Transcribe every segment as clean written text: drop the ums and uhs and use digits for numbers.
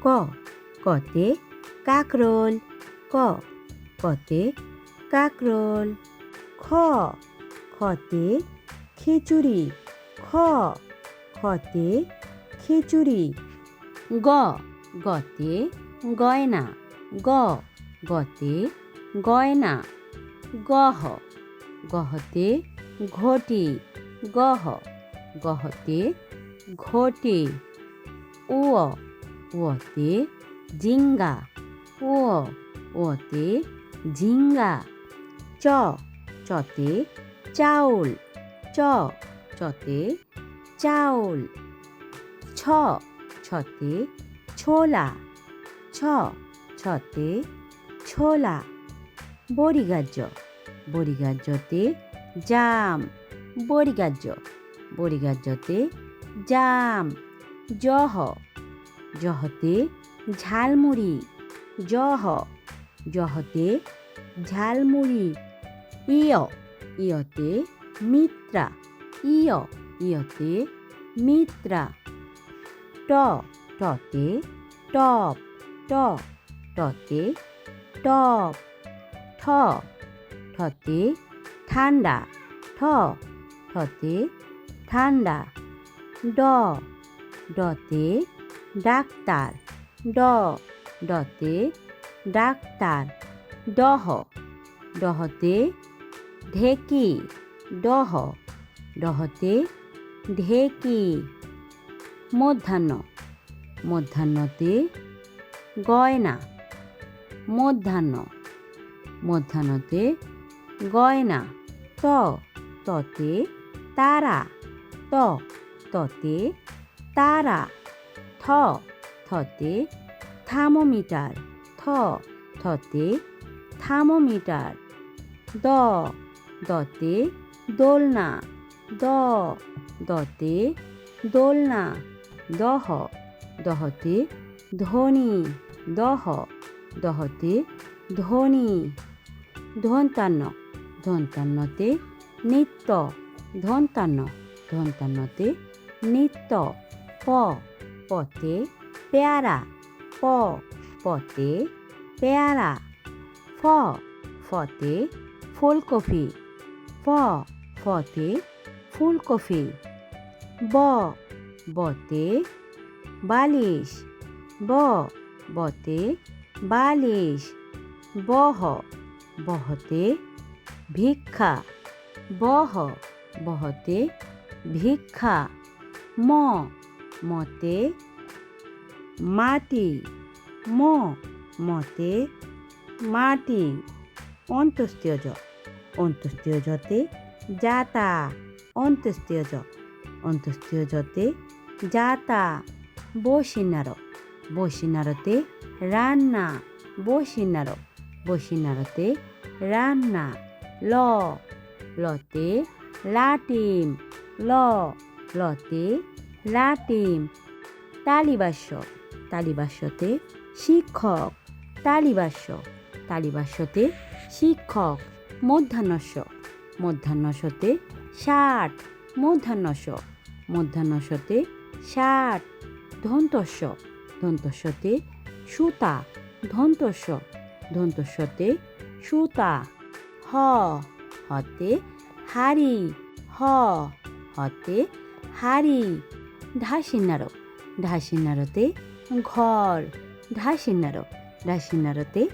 কতে কাকরোল, কতে কাকরোল। খতে খিচুড়ি, খতে খিচুড়ি। গতে গয়না, গতে গয়না। গহতে ঘটি, গহতে ঘটি। উতে জিঙ্গা, উতে ঝিঙ্গা। চতে চাউল, চতে চাউল। ছতে ছোলা, ছতে ছোলা। বড়িগাজতে জাম, বড়িগাজতে জাম। জহতে ঝালমুড়ি, জহতে ঝালমুড়ি। ইয়তে মিত্রা, ইয়তে মিত্রা। টতে টপ, টতে টপ। ঠতে ঠান্ডা, ঠতে ঠান্ডা। ডতে ডাক্তার, ডতে ডাক্তার। ডহতে ঢেকি, ডহতে ঢেকি। মধ্যাহ্নতে গয়না, মধ্যাহ্নতে গয়না। ততে তারা, ততে তারা। থতে থার্মোমিটার, থতে থার্মোমিটার। দতে দোলনা, দতে দোলনা। দহতে ধনী, দহতে ধনী। ধন্তান্নতে নিত্য, ধন্তান্নতে নিত্য। পতে পেয়ারা, পতে পেয়ারা। ফতে ফুলকপি, ফতে ফুলকপি। বতে বালিশ, বতে বালিশ। বহতে ভিক্ষা, বহতে ভিক্ষা। মতে মাটি, মতে মাটি। অন্ত্যেষ্টিয়জতে যাতা, অন্ত্যেষ্টিয়জতে যাতা। বসিনারতে রান্না, বসিনারতে রান্না। লতে লাটিম, লতে লাটিম। তালিবাস্যতে শিক্ষক, তালিবাস্যতে শিক্ষক। মধ্যাহ্নস্যতে ষাট, মধ্যাহ্নস্যতে ষাট। দন্তস্যতে সুতা, দন্তস্যতে সুতা। হতে হাড়ি, হতে হাড়ি। ঢাসিনারতে ঘর, ঢাসিনারতে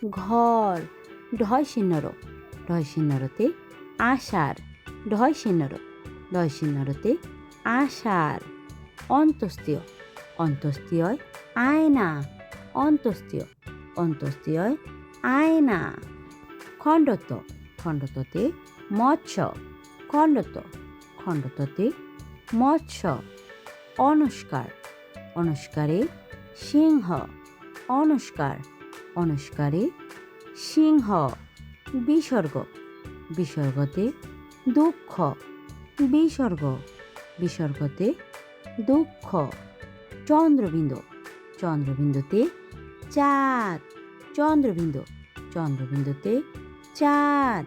ঘর। ঢয়সিন্নরতে আষাঢ়, ঢয়সিন্নরতে আষাঢ়। অন্ত্যেষ্টিয় আয়না, অন্ত্যেষ্টিয় আয়না। খণ্ডতে মৎস্য, খণ্ডতে মৎস্য। অনুষ্কারে সিংহ, অনুষ্কারে সিংহ। বিসর্গতে দুঃখ, বিসর্গতে দুঃখ। চন্দ্রবিন্দুতে চাঁদ, চন্দ্রবিন্দুতে চাঁদ।